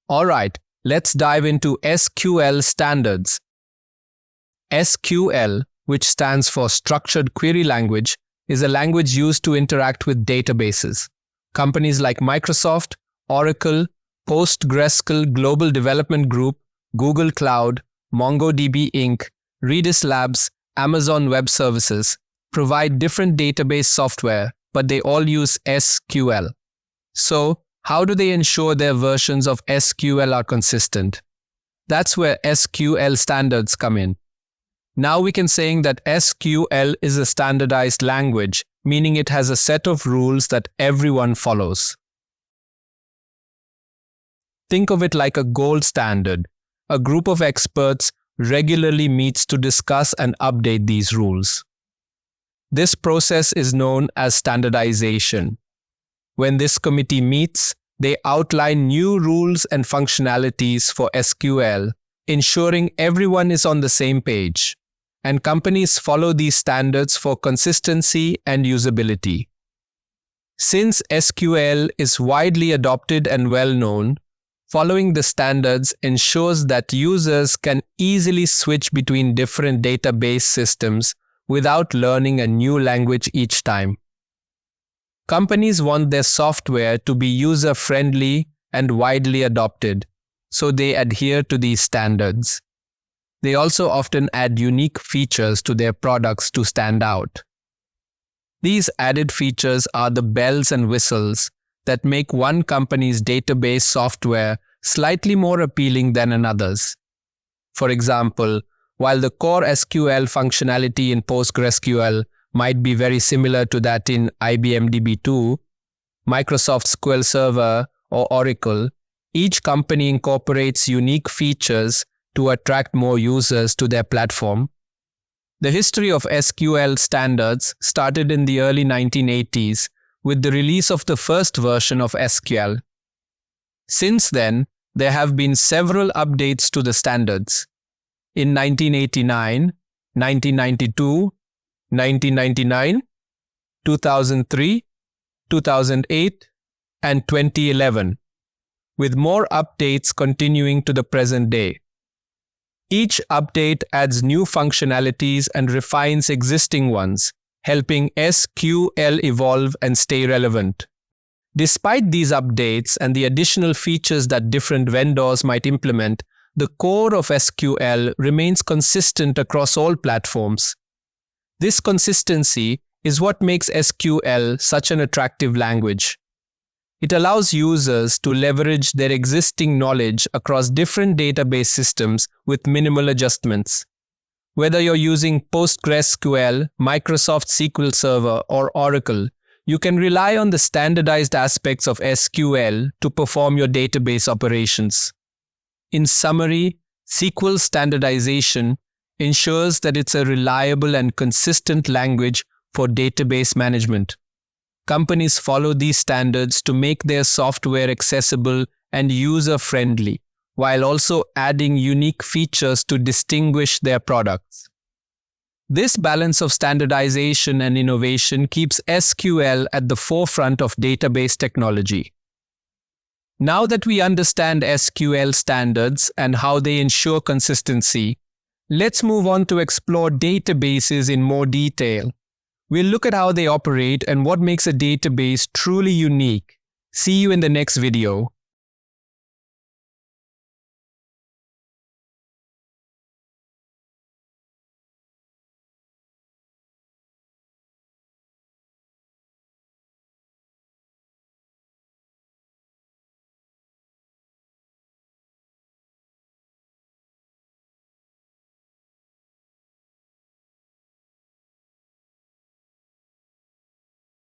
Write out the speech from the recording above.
Alright, let's dive into SQL standards. SQL, which stands for Structured Query Language, is a language used to interact with databases. Companies like Microsoft, Oracle, PostgreSQL Global Development Group, Google Cloud, MongoDB Inc., Redis Labs, Amazon Web Services provide different database software, but they all use SQL. So, how do they ensure their versions of SQL are consistent? That's where SQL standards come in. Now we can say that SQL is a standardized language, meaning it has a set of rules that everyone follows. Think of it like a gold standard. A group of experts regularly meets to discuss and update these rules. This process is known as standardization. When this committee meets, they outline new rules and functionalities for SQL, ensuring everyone is on the same page. And companies follow these standards for consistency and usability. Since SQL is widely adopted and well known, following the standards ensures that users can easily switch between different database systems without learning a new language each time. Companies want their software to be user-friendly and widely adopted, so they adhere to these standards. They also often add unique features to their products to stand out. These added features are the bells and whistles that make one company's database software slightly more appealing than another's. For example, while the core SQL functionality in PostgreSQL might be very similar to that in IBM DB2, Microsoft SQL Server, or Oracle, each company incorporates unique features to attract more users to their platform. The history of SQL standards started in the early 1980s with the release of the first version of SQL. Since then, there have been several updates to the standards. In 1989, 1992, 1999, 2003, 2008, and 2011, with more updates continuing to the present day. Each update adds new functionalities and refines existing ones, helping SQL evolve and stay relevant. Despite these updates and the additional features that different vendors might implement, the core of SQL remains consistent across all platforms. This consistency is what makes SQL such an attractive language. It allows users to leverage their existing knowledge across different database systems with minimal adjustments. Whether you're using PostgreSQL, Microsoft SQL Server, or Oracle, you can rely on the standardized aspects of SQL to perform your database operations. In summary, SQL standardization ensures that it's a reliable and consistent language for database management. Companies follow these standards to make their software accessible and user-friendly, while also adding unique features to distinguish their products. This balance of standardization and innovation keeps SQL at the forefront of database technology. Now that we understand SQL standards and how they ensure consistency, let's move on to explore databases in more detail. We'll look at how they operate and what makes a database truly unique. See you in the next video.